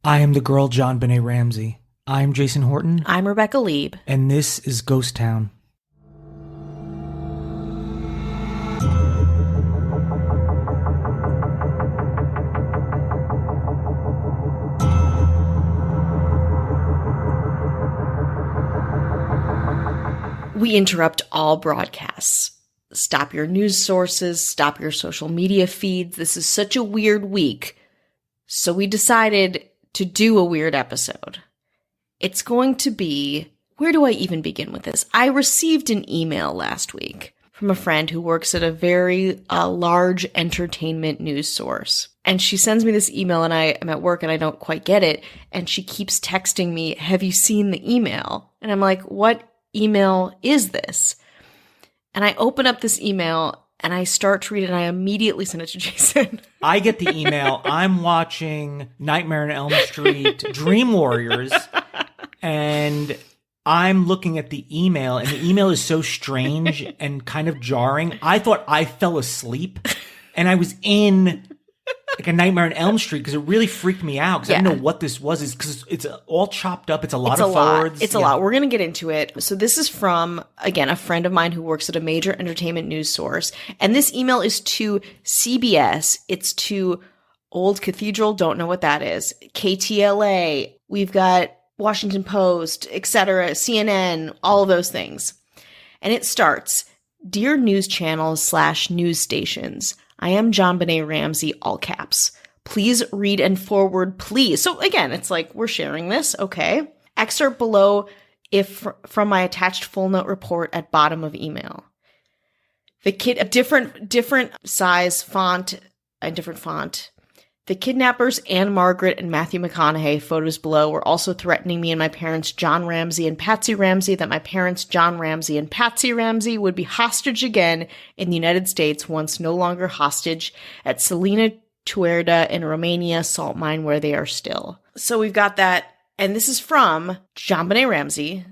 I am the girl JonBenet Ramsey. I'm Jason Horton. I'm Rebecca Lieb. And this is Ghost Town. We interrupt all broadcasts. Stop your news sources, stop your social media feeds. This is such a weird week. So we decided to do a weird episode. It's going to be, where do I even begin with this? I received an email last week from a friend who works at a very large entertainment news source. And she sends me this email and I am at work and I don't quite get it. And she keeps texting me, have you seen the email? And I'm like, what email is this? And I open up this email and I start to read it and I immediately send it to Jason. I get the email. I'm watching Nightmare on Elm Street, Dream Warriors, and I'm looking at the email, and the email is so strange and kind of jarring. I thought I fell asleep, and I was in like a Nightmare on Elm Street because it really freaked me out because I didn't know what this was. Is because it's all chopped up. It's a lot of forwards. It's a lot. We're going to get into it. So this is from, again, a friend of mine who works at a major entertainment news source. And this email is to CBS. It's to Old Cathedral. Don't know what that is. KTLA. We've got Washington Post, etc., CNN, all of those things. And it starts, Dear news channels / news stations, I am JonBenet Ramsey, all caps. Please read and forward, please. So again, it's like we're sharing this, okay? Excerpt below if from my attached full note report at bottom of email. The kid, a different size font and different font. The kidnappers, Anne Margaret and Matthew McConaughey, photos below, were also threatening me and my parents, John Ramsey and Patsy Ramsey, that my parents, John Ramsey and Patsy Ramsey, would be hostage again in the United States, once no longer hostage at Salina Tuerda in Romania salt mine where they are still. So we've got that. And this is from JonBenet Ramsey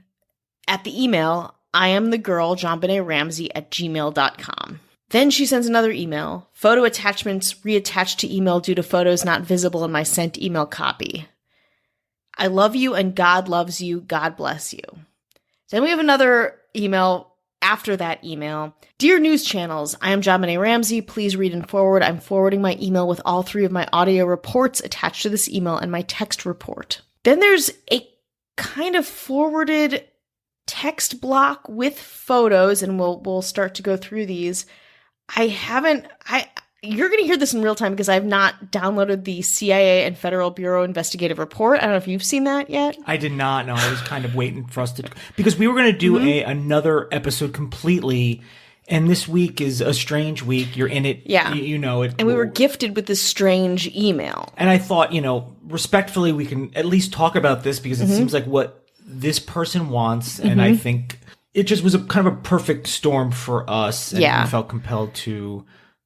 at the email, I am the girl, JonBenet Ramsey at gmail.com. Then she sends another email. Photo attachments reattached to email due to photos not visible in my sent email copy. I love you and God loves you. God bless you. Then we have another email after that email. Dear news channels, I am JonBenet Ramsey. Please read and forward. I'm forwarding my email with all 3 of my audio reports attached to this email and my text report. Then there's a kind of forwarded text block with photos, and we'll start to go through these. You're going to hear this in real time because I've not downloaded the CIA and Federal Bureau Investigative Report. I don't know if you've seen that yet. I did not. No, I was kind of waiting for us to, because we were going to do another episode completely. And this week is a strange week. You're in it. Yeah. You know it. And we were gifted with this strange email. And I thought, respectfully, we can at least talk about this because it seems like what this person wants. And I think it just was a kind of a perfect storm for us. And we felt compelled to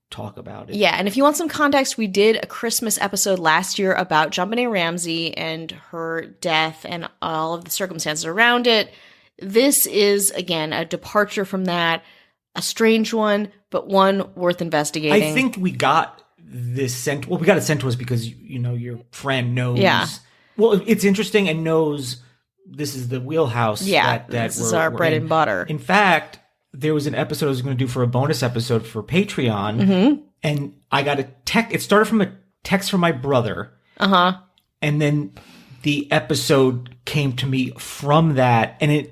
talk about it. Yeah. And if you want some context, we did a Christmas episode last year about JonBenet Ramsey and her death and all of the circumstances around it. This is, again, a departure from that, a strange one, but one worth investigating. I think we got this sent. Well, we got it sent to us because, your friend knows. Yeah. Well, it's interesting and knows this is the wheelhouse. Yeah, that this is our bread and butter. In fact, there was an episode I was going to do for a bonus episode for Patreon, and I got a text. It started from a text from my brother, and then the episode came to me from that, and it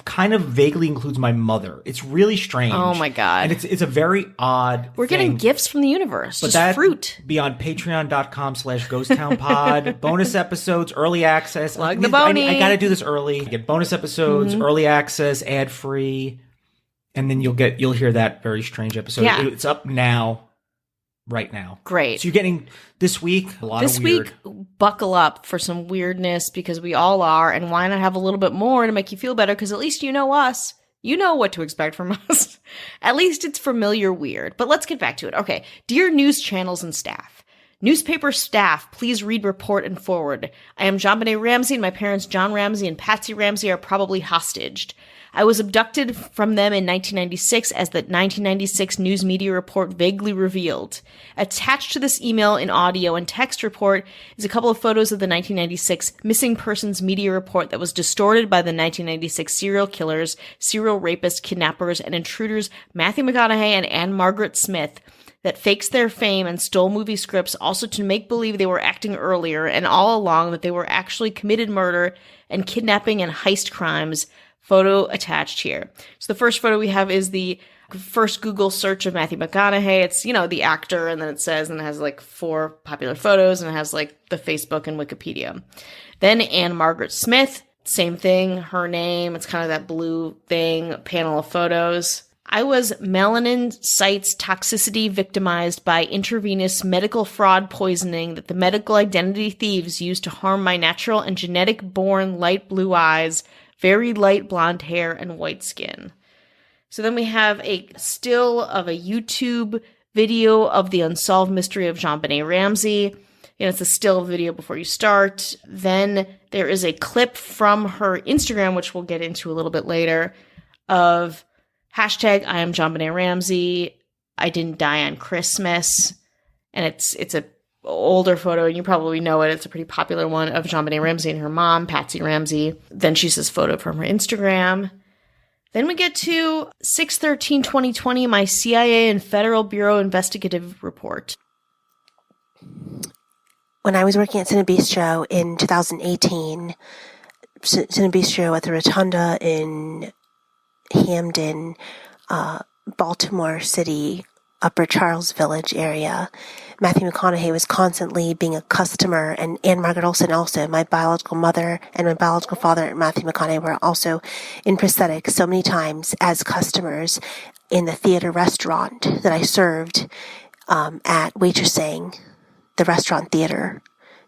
kind of vaguely includes my mother. It's really strange. Oh my God. And it's a very odd We're getting gifts from the universe. But just fruit. Be on patreon.com/ghosttownpod. Bonus episodes, early access. Plug the bony. I got to do this early. You get bonus episodes, early access, ad free. And then you'll hear that very strange episode. Yeah. It's up now. Right now. Great. So you're getting this week a lot of weird. This week, buckle up for some weirdness because we all are. And why not have a little bit more to make you feel better? Because at least you know us. You know what to expect from us. At least it's familiar weird. But let's get back to it. Okay. Dear news channels and staff. Newspaper staff, please read, report, and forward. I am JonBenet Ramsey, and my parents John Ramsey and Patsy Ramsey are probably hostage. I was abducted from them in 1996, as the 1996 News Media Report vaguely revealed. Attached to this email in audio and text report is a couple of photos of the 1996 Missing Persons Media Report that was distorted by the 1996 serial killers, serial rapists, kidnappers, and intruders Matthew McConaughey and Anne Margaret Smith that fakes their fame and stole movie scripts also to make believe they were acting earlier and all along that they were actually committed murder and kidnapping and heist crimes. Photo attached here. So the first photo we have is the first Google search of Matthew McConaughey. It's, the actor, and then it says, and it has like 4 popular photos, and it has like the Facebook and Wikipedia. Then Anne Margaret Smith, same thing, her name. It's kind of that blue thing, panel of photos. I was melanin sites toxicity victimized by intravenous medical fraud poisoning that the medical identity thieves used to harm my natural and genetic born light blue eyes, very light blonde hair, and white skin. So then we have a still of a YouTube video of the unsolved mystery of JonBenet Ramsey. It's a still video before you start. Then there is a clip from her Instagram, which we'll get into a little bit later, of hashtag I am JonBenet Ramsey. I didn't die on Christmas. And it's a older photo, and you probably know it. It's a pretty popular one of JonBenet Ramsey and her mom, Patsy Ramsey. Then she says photo from her Instagram. Then we get to 6/13/2020, my CIA and Federal Bureau investigative report. When I was working at Cinebistro in 2018, Cinebistro at the Rotunda in Hamden, Baltimore City, Upper Charles Village area, Matthew McConaughey was constantly being a customer, and Anne Margaret Olsen also, my biological mother and my biological father, Matthew McConaughey, were also in prosthetics so many times as customers in the theater restaurant that I served at waitressing, the restaurant theater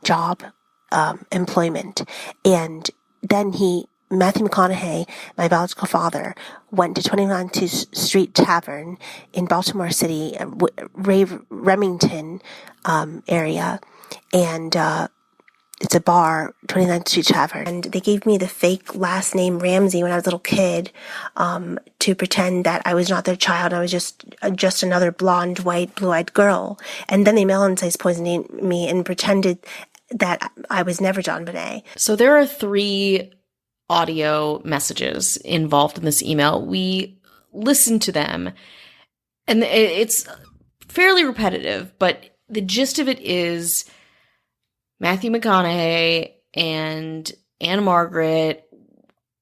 job, employment. And then Matthew McConaughey, my biological father, went to 29th Street Tavern in Baltimore City, Remington area, and it's a bar, 29th Street Tavern. And they gave me the fake last name Ramsey when I was a little kid to pretend that I was not their child. I was just another blonde, white, blue-eyed girl. And then they melon-sized poisoned me and pretended that I was never JonBenet. So there are 3 audio messages involved in this email. We listened to them, and it's fairly repetitive, but the gist of it is Matthew McConaughey and Anne Margaret.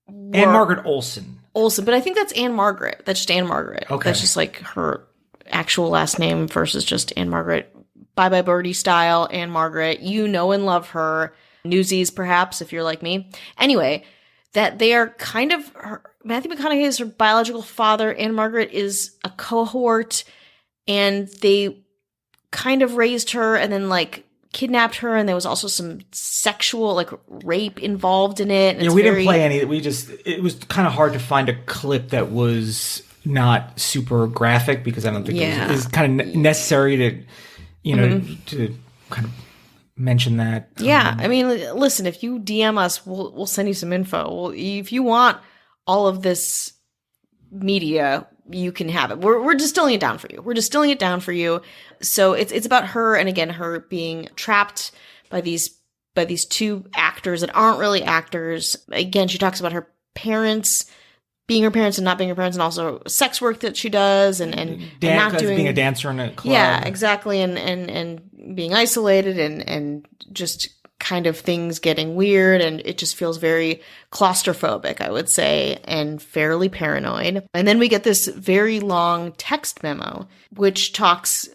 Anne Margaret Olsen. But I think that's Anne Margaret. That's just Anne Margaret. Okay. That's just like her actual last name versus just Anne Margaret. Bye Bye Birdie style Anne Margaret. You know and love her. Newsies, perhaps, if you're like me. Anyway, that they are kind of Matthew McConaughey is her biological father. Anne Margaret is a cohort, and they kind of raised her and then like kidnapped her, and there was also some sexual like rape involved in it. Yeah, we didn't play any. It was kind of hard to find a clip that was not super graphic because I don't think it was kind of necessary to, to kind of mention that. Yeah, I mean, listen, if you DM us, we'll send you some info. Well, if you want all of this media, you can have it. We're distilling it down for you. So it's about her, and again, her being trapped by these 2 actors that aren't really actors. Again, she talks about her parents being her parents and not being her parents, and also sex work that she does, and not doing, being a dancer in a club. Yeah, exactly, and being isolated, and just kind of things getting weird, and it just feels very claustrophobic, I would say, and fairly paranoid. And then we get this very long text memo, which talks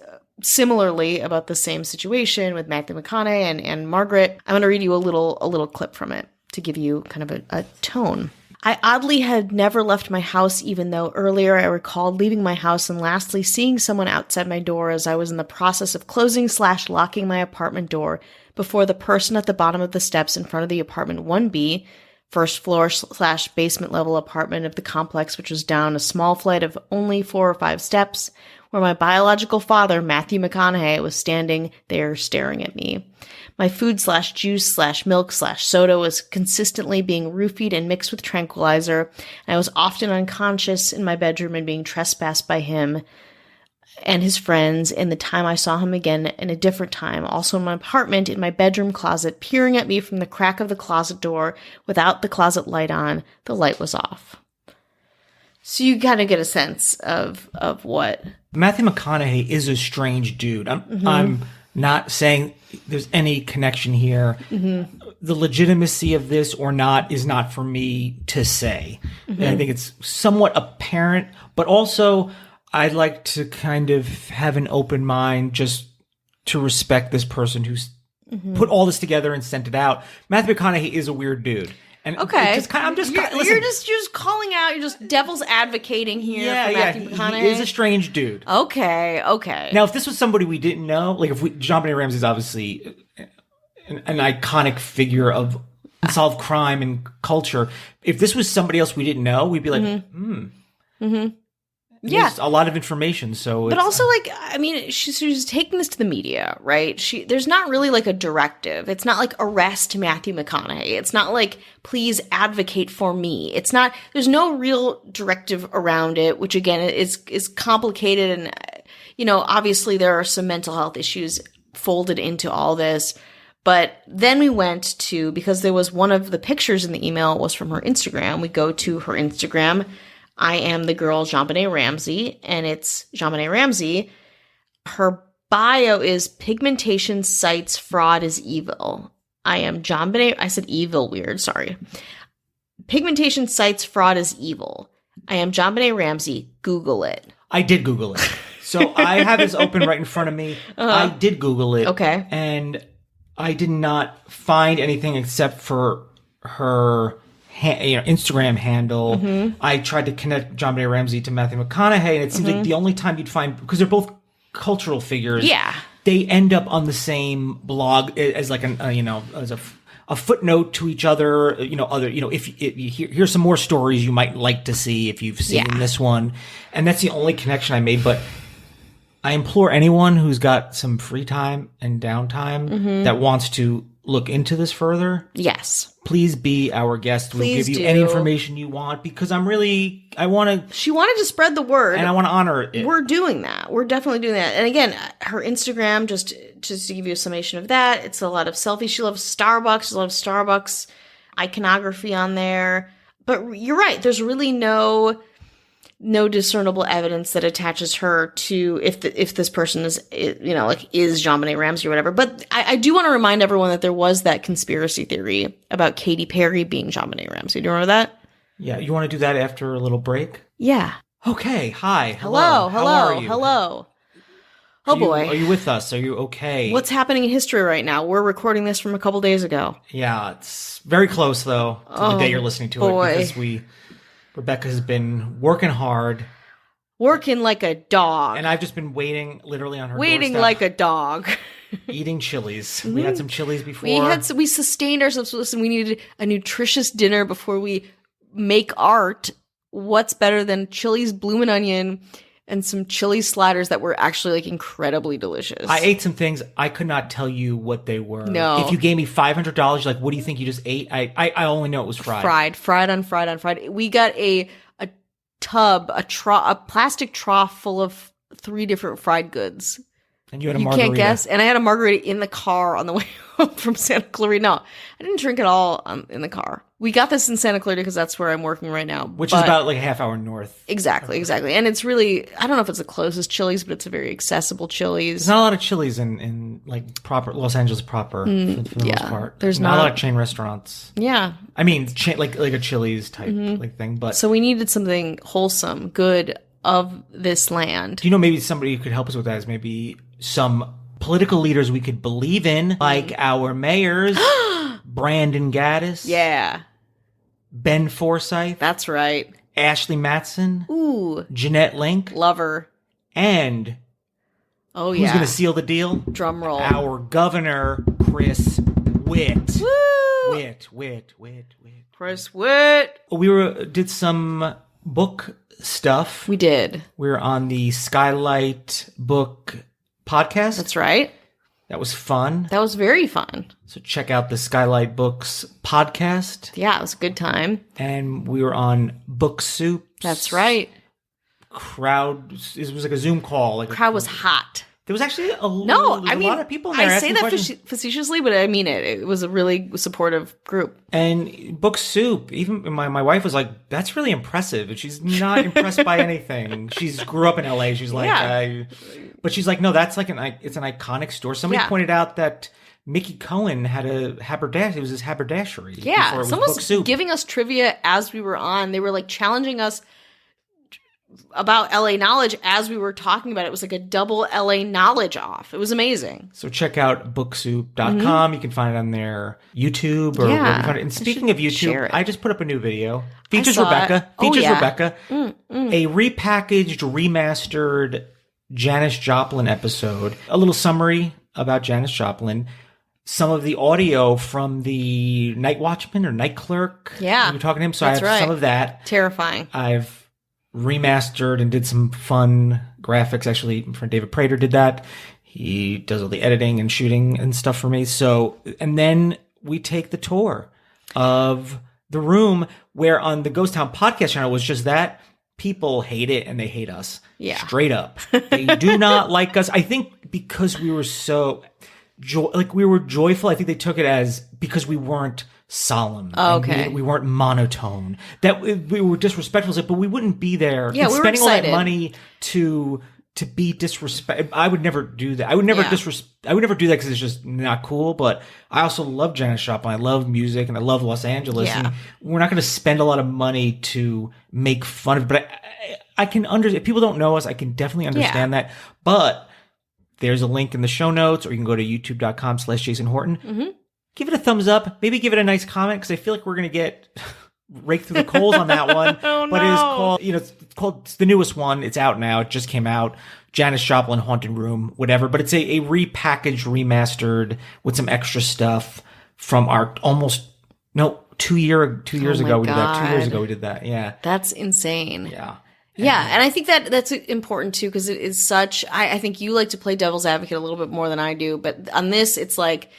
similarly about the same situation with Matthew McConaughey and Margaret. I'm going to read you a little clip from it to give you kind of a tone. I oddly had never left my house, even though earlier I recalled leaving my house and lastly seeing someone outside my door as I was in the process of closing/locking my apartment door before the person at the bottom of the steps in front of the apartment 1B, first floor/basement level apartment of the complex, which was down a small flight of only 4 or 5 steps, where my biological father, Matthew McConaughey, was standing there staring at me. My food/juice/milk/soda was consistently being roofied and mixed with tranquilizer, and I was often unconscious in my bedroom and being trespassed by him and his friends. In the time I saw him again in a different time, also in my apartment, in my bedroom closet, peering at me from the crack of the closet door without the closet light on. The light was off. So you kind of get a sense of what Matthew McConaughey is a strange dude. I'm not saying there's any connection here. The legitimacy of this or not is not for me to say. And I think it's somewhat apparent, but also I'd like to kind of have an open mind just to respect this person who's put all this together and sent it out. Matthew McConaughey is a weird dude. And okay. You're just calling out. You're just devil's advocating here for Matthew McConaughey. He is a strange dude. Okay. Now, if this was somebody we didn't know, like if JonBenet Ramsey is obviously an iconic figure of unsolved crime and culture. If this was somebody else we didn't know, we'd be like, Yeah. There's a lot of information, but also, like, I mean, she's taking this to the media, right? There's not really like a directive. It's not like arrest Matthew McConaughey. It's not like please advocate for me. It's not. There's no real directive around it, which again is complicated, and obviously there are some mental health issues folded into all this. But then we went to, because there was one of the pictures in the email was from her Instagram. We go to her Instagram. I am the girl JonBenet Ramsey, and it's JonBenet Ramsey. Her bio is pigmentation cites fraud is evil. I am JonBenet. I said evil weird, sorry. Pigmentation cites fraud is evil. I am JonBenet Ramsey. Google it. I did Google it. So I have this open right in front of me. I did Google it. Okay. And I did not find anything except for her Instagram handle. I tried to connect JonBenet Ramsey to Matthew McConaughey, and it seems like the only time you'd find, because they're both cultural figures, they end up on the same blog as like as a footnote to each other. If here's some more stories you might like to see if you've seen this one, and that's the only connection I made. But I implore anyone who's got some free time and downtime that wants to look into this further. Yes. Please be our guest. We'll give you any information you want, because I want to. She wanted to spread the word. And I want to honor it. We're doing that. We're definitely doing that. And again, her Instagram, just to give you a summation of that, it's a lot of selfies. She loves Starbucks. There's a lot of Starbucks iconography on there. But you're right. There's really no discernible evidence that attaches her to if this person is JonBenet Ramsey or whatever. But I do want to remind everyone that there was that conspiracy theory about Katy Perry being JonBenet Ramsey. Do you remember that? Yeah. You want to do that after a little break? Yeah. Okay. Hi. Hello. How are you? Hello. Oh boy. Are you with us? Are you okay? What's happening in history right now? We're recording this from a couple days ago. Yeah. It's very close though to the day you're listening to it, because Rebecca has been working hard. Working like a dog. And I've just been waiting literally on her Waiting doorstep, like a dog. eating chilies. We had some chilies before. We sustained ourselves. Listen, we needed a nutritious dinner before we make art. What's better than chilies, bloomin' onion, and some chili sliders that were actually like incredibly delicious. I ate some things. I could not tell you what they were. No. If you gave me $500, like, what do you think you just ate? I only know it was fried. Fried. We got a tub, a plastic trough full of 3 different fried goods. And you had a margarita. You can't guess. And I had a margarita in the car on the way home from Santa Clarita. No, I didn't drink it all in the car. We got this in Santa Clarita because that's where I'm working right now. Which is about like a half hour north. Exactly. And it's really, I don't know if it's the closest Chili's, but it's a very accessible Chili's. There's not a lot of Chili's in like proper Los Angeles proper for the most part. There's not a lot of chain restaurants. Yeah. I mean, like a Chili's type like thing. But so we needed something wholesome, good of this land. Do you know maybe somebody who could help us with that is maybe some political leaders we could believe in, like our mayors, Brandon Gaddis. Yeah. Ben Forsyth. That's right. Ashley Matson. Ooh. Jeanette Link. Lover. And who's going to seal the deal? Drum roll. Our governor, Chris Witt. Woo! Witt. Chris Witt. We did some book stuff. We did. We're on the Skylight Book podcast. That's right. That was fun. That was very fun. So check out the Skylight Books podcast. Yeah, it was a good time. And we were on Book Soup. That's right. Crowd, it was like a Zoom call. Like Crowd was hot. There was actually a lot of people in there. I say that questions. facetiously, but I mean it. It was a really supportive group. And Book Soup, even my wife was like, that's really impressive. And she's not impressed by anything. She's grew up in LA. She's like, but she's like, no, that's like it's an iconic store. Somebody pointed out that Mickey Cohen had a haberdashery. It was his haberdashery. Yeah, someone was giving us trivia as we were on. They were like challenging us about LA knowledge as we were talking about it. It was like a double LA knowledge off. It was amazing. So check out booksoup.com. You can find it on their YouTube or wherever you find it. And speaking of YouTube, I just put up a new video. Features Rebecca. Rebecca. A repackaged, remastered Janis Joplin episode. A little summary about Janis Joplin. Some of the audio from the Night Watchman or Night Clerk. Yeah. We were talking to him. So I have some of that. Terrifying. I've remastered and did some fun graphics. Actually, my friend David Prater did that. He does all the editing and shooting and stuff for me. So, and then we take the tour of the room where on the Ghost Town podcast channel was just that. People hate it and they hate us. Yeah. Straight up. They do not like us. I think because we were so we were joyful. I think they took it as because we weren't solemn. Oh, okay. We weren't monotone. That we were disrespectful, but we wouldn't be there. Yeah, we were spending excited. all that money to be disrespect. I would never do that. I would never I would never do that because it's just not cool. But I also love Janis Joplin. I love music and I love Los Angeles. Yeah. And we're not going to spend a lot of money to make fun of it. But I can understand. If people don't know us, I can definitely understand that. But there's a link in the show notes, or you can go to youtube.com/Jason Horton. Mm-hmm. Give it a thumbs up. Maybe give it a nice comment because I feel like we're going to get raked through the coals on that one. But it is called, it's the newest one. It's out now. It just came out. Janis Joplin Haunted Room, whatever. But it's a repackaged, remastered with some extra stuff from our 2 years ago we did that. 2 years ago we did that. Yeah. That's insane. Yeah. Yeah, and I think that's important too because it is such. I think you like to play devil's advocate a little bit more than I do, but on this, it's like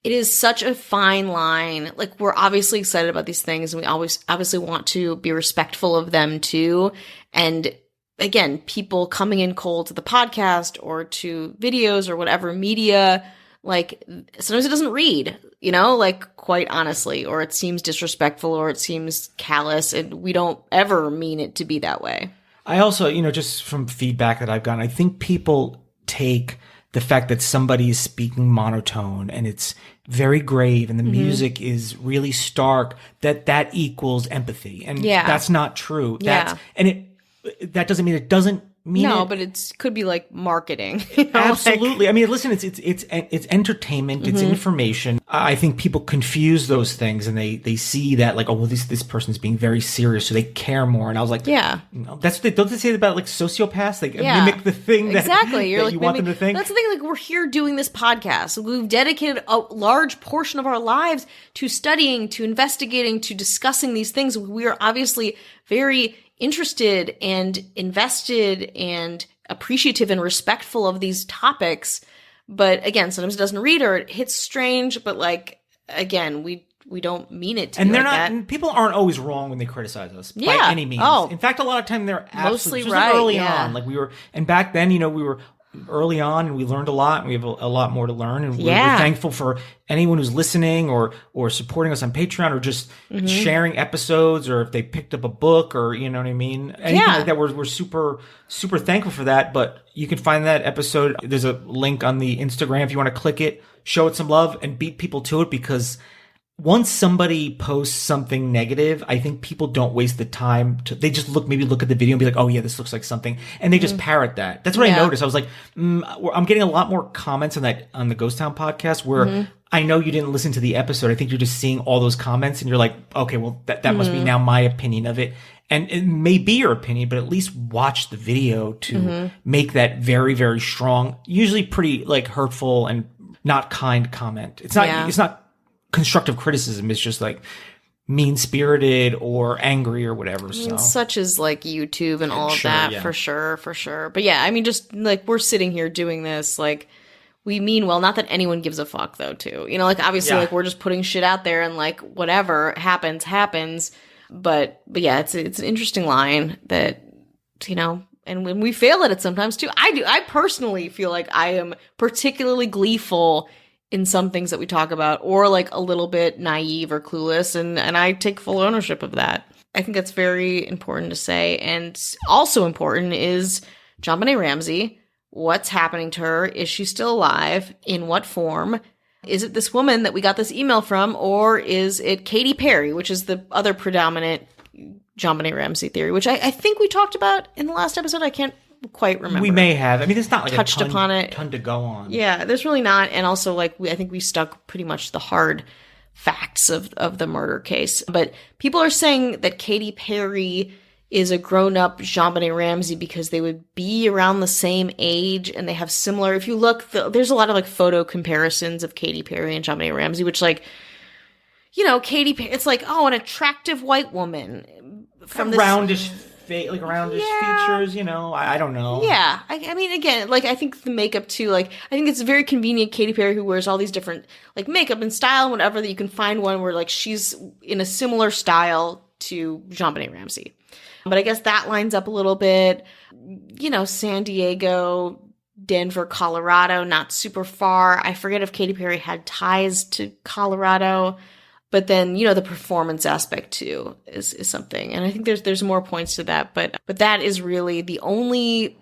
it is such a fine line. Like we're obviously excited about these things, and we always obviously want to be respectful of them too. And again, people coming in cold to the podcast or to videos or whatever media, like sometimes it doesn't read, like quite honestly, or it seems disrespectful or it seems callous, and we don't ever mean it to be that way. I also, just from feedback that I've gotten, I think people take the fact that somebody is speaking monotone and it's very grave and the music is really stark, that equals empathy. And that's not true. That doesn't mean it doesn't mean no, it. but it could be like marketing. Absolutely. I mean, listen, it's entertainment, it's information. I think people confuse those things and they see that like, oh, well, this person's being very serious, so they care more. And I was like, that's what don't they say about like sociopaths? They mimic the thing that, exactly. You're that like, you want them to think. That's the thing. Like we're here doing this podcast. We've dedicated a large portion of our lives to studying, to investigating, to discussing these things. We are obviously very interested and invested and appreciative and respectful of these topics. But again, sometimes it doesn't read or it hits strange, but like, again, we don't mean it to and be they're like not, that. And people aren't always wrong when they criticize us by any means. In fact, a lot of time they're mostly absolutely right. Early on, like we were, and back then, we were early on and we learned a lot and we have a lot more to learn. And we're thankful for anyone who's listening or supporting us on Patreon or just sharing episodes, or if they picked up a book or, you know what I mean? Anything like that. We're super, super thankful for that. But you can find that episode. There's a link on the Instagram if you want to click it, show it some love and beat people to it, because once somebody posts something negative, I think people don't waste the time they just look at the video and be like, oh yeah, this looks like something. And they just parrot that. That's what I noticed. I was like, I'm getting a lot more comments on the Ghost Town podcast where I know you didn't listen to the episode. I think you're just seeing all those comments and you're like, okay, well that must be now my opinion of it. And it may be your opinion, but at least watch the video to make that very, very strong, usually pretty like hurtful and not kind comment. It's not constructive criticism. Is just like mean-spirited or angry or whatever. So Such as like YouTube and all of Sure, that, yeah. for sure. But yeah, I mean, just like we're sitting here doing this, like we mean well. Not that anyone gives a fuck, though. Too, you know, like obviously, Yeah. like we're just putting shit out there, and like whatever happens. But yeah, it's an interesting line that, you know, and when we fail at it sometimes too. I personally feel like I am particularly gleeful in some things that we talk about, or like a little bit naive or clueless, and I take full ownership of that. I think that's very important to say. And also important is JonBenet Ramsey. What's happening to her? Is she still alive? In what form? Is it this woman that we got this email from, or is it Katy Perry, which is the other predominant JonBenet Ramsey theory, which I think we talked about in the last episode. I can't quite remember. we may have. I mean, there's not like Touched a ton, upon it. ton to go on. Yeah, there's really not. And also, like, I think we stuck pretty much the hard facts of the murder case. But people are saying that Katy Perry is a grown-up JonBenet Ramsey because they would be around the same age and they have similar. If you look, there's a lot of like photo comparisons of Katy Perry and JonBenet Ramsey, which, like, you know, Katy Perry, it's like, oh, an attractive white woman from this roundish roundish Yeah. features, you know. I don't know. Yeah. I mean, again, like, I think the makeup too, like, I think it's very convenient, Katy Perry, who wears all these different, like, makeup and style and whatever, that you can find one where, like, she's in a similar style to JonBenet Ramsey. But I guess that lines up a little bit. You know, San Diego, Denver, Colorado, not super far. I forget if Katy Perry had ties to Colorado. But then, you know, the performance aspect too is something, and I think there's more points to that. But that is really the only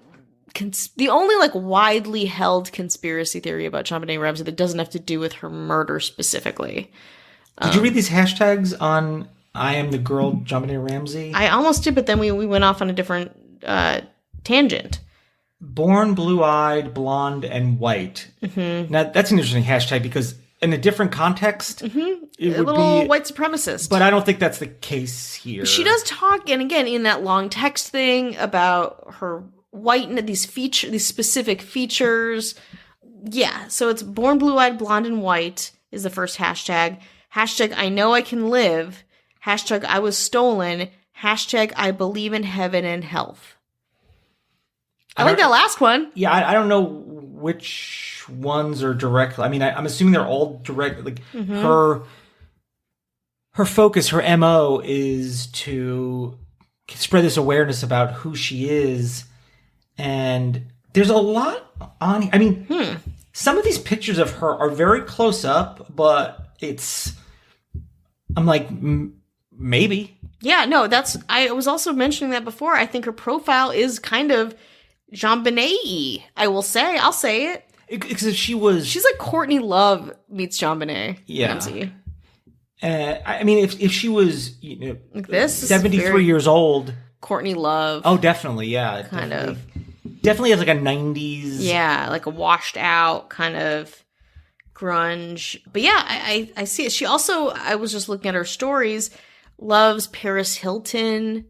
like widely held conspiracy theory about JonBenet Ramsey that doesn't have to do with her murder specifically. Did you read these hashtags on I am the girl JonBenet Ramsey? I almost did, but then we went off on a different tangent. Born blue-eyed, blonde, and white. Mm-hmm. Now that's an interesting hashtag because in a different context, it A would little be white supremacist. But I don't think that's the case here. She does talk, and again, in that long text thing about her white, these specific features. Yeah, so it's born blue-eyed, blonde, and white is the first hashtag. Hashtag I know I can live. Hashtag I was stolen. Hashtag I believe in heaven and health. I like that last one. Yeah, I don't know which ones are direct. I mean, I'm assuming they're all direct. Like her focus, her MO is to spread this awareness about who she is, and there's a lot on. I mean, some of these pictures of her are very close up, but I'm like, maybe. Yeah, no, I was also mentioning that before. I think her profile is kind of JonBenet-y, I'll say it. Because she's like Courtney Love meets JonBenet. Yeah. Ramsey. I mean, if she was, you know, Like this is 73 very years old. Courtney Love. Oh, definitely, yeah. Kind Definitely has like a 90s. Yeah, like a washed out kind of grunge. But yeah, I see it. She also, I was just looking at her stories, loves Paris Hilton,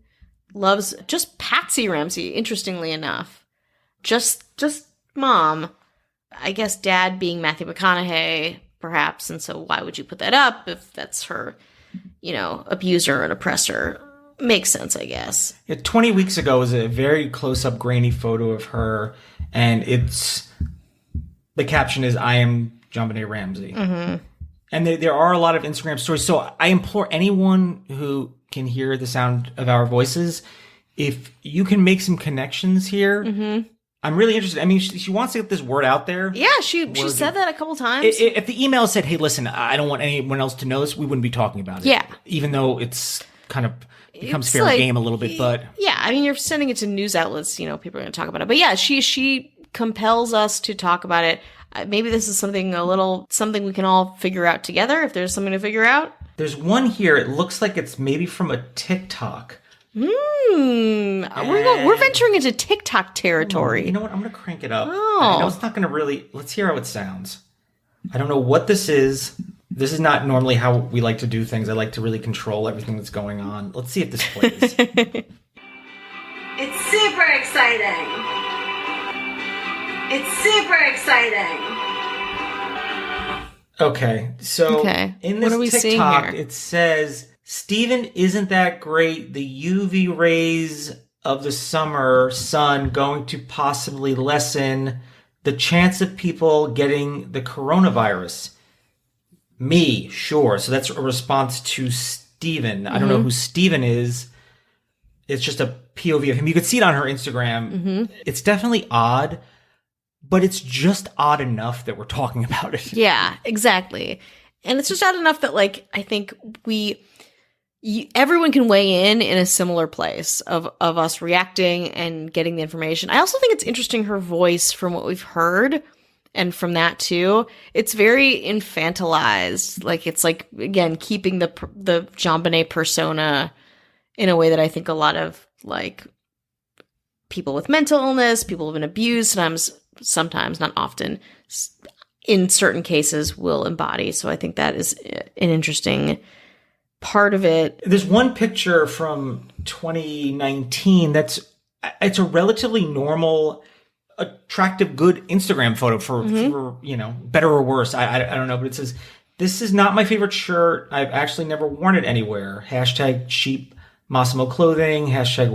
loves just Patsy Ramsey, interestingly enough. Just mom. I guess dad being Matthew McConaughey, perhaps, and so why would you put that up if that's her, you know, abuser and oppressor? Makes sense, I guess. 20 weeks ago was a very close-up, grainy photo of her, and the caption is, I am JonBenet Ramsey. Mm-hmm. And there are a lot of Instagram stories, so I implore anyone who can hear the sound of our voices, if you can make some connections here, I'm really interested. I mean, she wants to get this word out there. Yeah, she said that a couple times. If the email said, hey, listen, I don't want anyone else to know this, we wouldn't be talking about it. Yeah. Even though it's kind of becomes It's fair like, game a little bit, but... Yeah, I mean, you're sending it to news outlets, you know, people are going to talk about it. But yeah, she compels us to talk about it. Maybe this is something we can all figure out together, if there's something to figure out. There's one here, it looks like it's maybe from a TikTok. We're venturing into TikTok territory. You know what? I'm going to crank it up. Oh. I know it's not going to really... Let's hear how it sounds. I don't know what this is. This is not normally how we like to do things. I like to really control everything that's going on. Let's see if this plays. It's super exciting. It's super exciting. Okay, so Okay. in What this are we seeing TikTok, here? it says Steven isn't that great. The UV rays of the summer sun going to possibly lessen the chance of people getting the coronavirus. Me, sure. So that's a response to Steven. I don't know who Steven is. It's just a POV of him. You could see it on her Instagram. It's definitely odd, but it's just odd enough that we're talking about it. Yeah, exactly. And it's just odd enough that, like, I think everyone can weigh in a similar place of us reacting and getting the information. I also think it's interesting, her voice, from what we've heard, and from that too, it's very infantilized. Like, it's like, again, keeping the JonBenet persona in a way that I think a lot of, like, people with mental illness, people who've been abused, sometimes, not often, in certain cases will embody. So I think that is an interesting part of it. There's one picture from 2019 it's a relatively normal, attractive, good Instagram photo for better or worse. I don't know, but it says, "This is not my favorite shirt. I've actually never worn it anywhere. Hashtag cheap Massimo clothing. Hashtag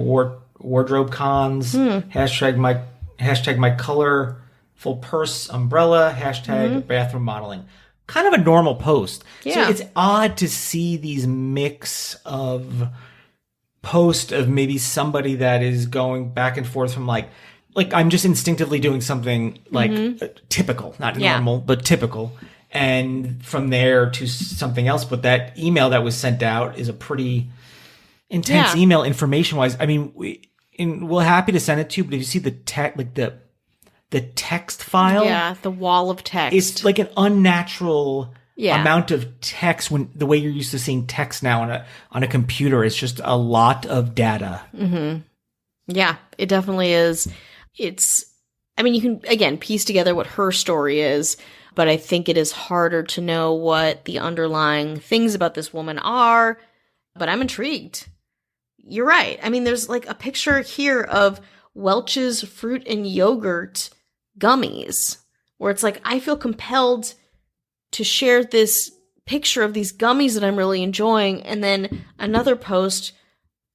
wardrobe cons. Hashtag my colorful purse umbrella. Hashtag bathroom modeling." Kind of a normal post. Yeah. So it's odd to see these mix of post of maybe somebody that is going back and forth from like I'm just instinctively doing something like typical, not normal, but typical. And from there to something else. But that email that was sent out is a pretty intense email information wise. I mean, we're happy to send it to you, but if you see the the text file. Yeah, the wall of text. It's like an unnatural amount of text when the way you're used to seeing text now on a computer. It's just a lot of data. Yeah, it definitely is. I mean, you can, again, piece together what her story is, but I think it is harder to know what the underlying things about this woman are, but I'm intrigued. You're right. I mean, there's like a picture here of Welch's fruit and yogurt gummies, where it's like, I feel compelled to share this picture of these gummies that I'm really enjoying, and then another post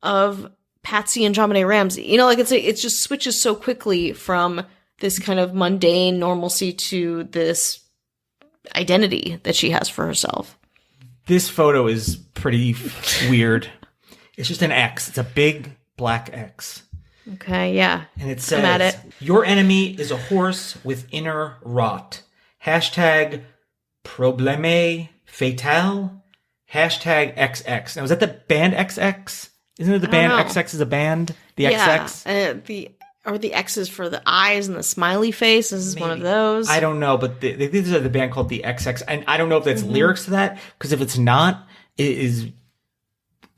of Patsy and JonBenet Ramsey. You know, like it just switches so quickly from this kind of mundane normalcy to this identity that she has for herself. This photo is pretty weird. It's just an X. It's a big black X. Okay, yeah. And it says, I'm at it. "Your enemy is a horse with inner rot. Hashtag probleme fatal. Hashtag XX." Now, is that the band XX? Isn't it the band XX is a band? The XX? The X's for the eyes and the smiley face. This is one of those. I don't know, but these are the band called the XX. And I don't know if that's lyrics to that, because if it's not, it is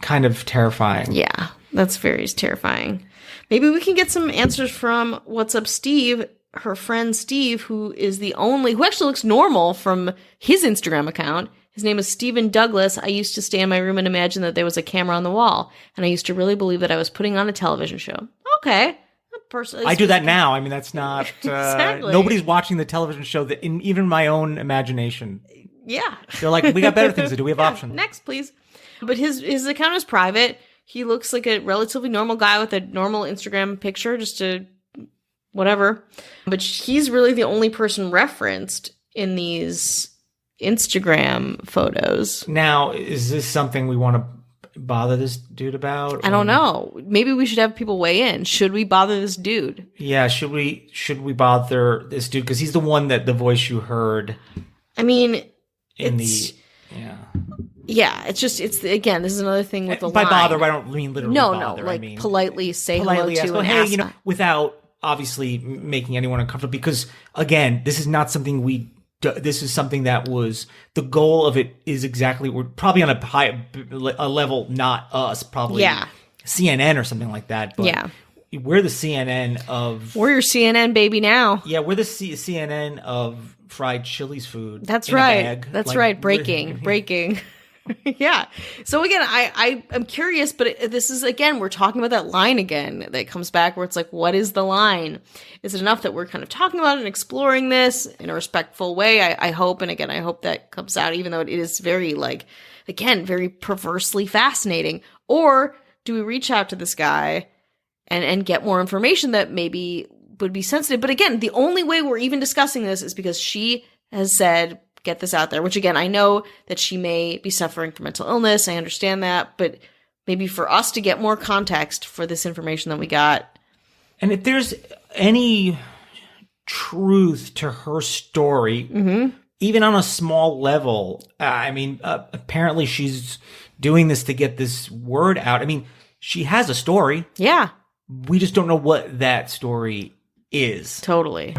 kind of terrifying. Yeah, that's very terrifying. Maybe we can get some answers from What's Up Steve, her friend Steve, who actually looks normal from his Instagram account. His name is Stephen Douglas. "I used to stay in my room and imagine that there was a camera on the wall. And I used to really believe that I was putting on a television show." Okay. I do that now. I mean, that's not... Exactly. Nobody's watching the television show that in even my own imagination. Yeah. They're like, we got better things to do. We have options. Next, please. But his account is private. He looks like a relatively normal guy with a normal Instagram picture, just a whatever. But he's really the only person referenced in these Instagram photos. Now, is this something we want to bother this dude about? I don't know. Maybe we should have people weigh in. Should we bother this dude? Yeah, should we bother this dude? Because he's the one that the voice you heard. I mean, Yeah, again, this is another thing with the by line. bother, I don't mean literally bother. Like, I mean, politely say politely hello ask, to and hey, ask. without obviously making anyone uncomfortable. Because again, this is not something this is something that was the goal of it is exactly, we're probably on a level, not us, probably CNN or something like that. But we're the CNN of... We're your CNN baby now. Yeah, we're the CNN of fried Chili's food. That's in right. a bag. That's like, right. Breaking. Yeah. So again, I'm curious, but this is, again, we're talking about that line again that comes back where it's like, what is the line? Is it enough that we're kind of talking about it and exploring this in a respectful way? I hope. And again, I hope that comes out, even though it is very, like, again, very perversely fascinating. Or do we reach out to this guy and get more information that maybe would be sensitive? But again, the only way we're even discussing this is because she has said, get this out there, which again, I know that she may be suffering from mental illness. I understand that, but maybe for us to get more context for this information that we got. And if there's any truth to her story, even on a small level, apparently she's doing this to get this word out. I mean, she has a story. Yeah. We just don't know what that story is. Totally.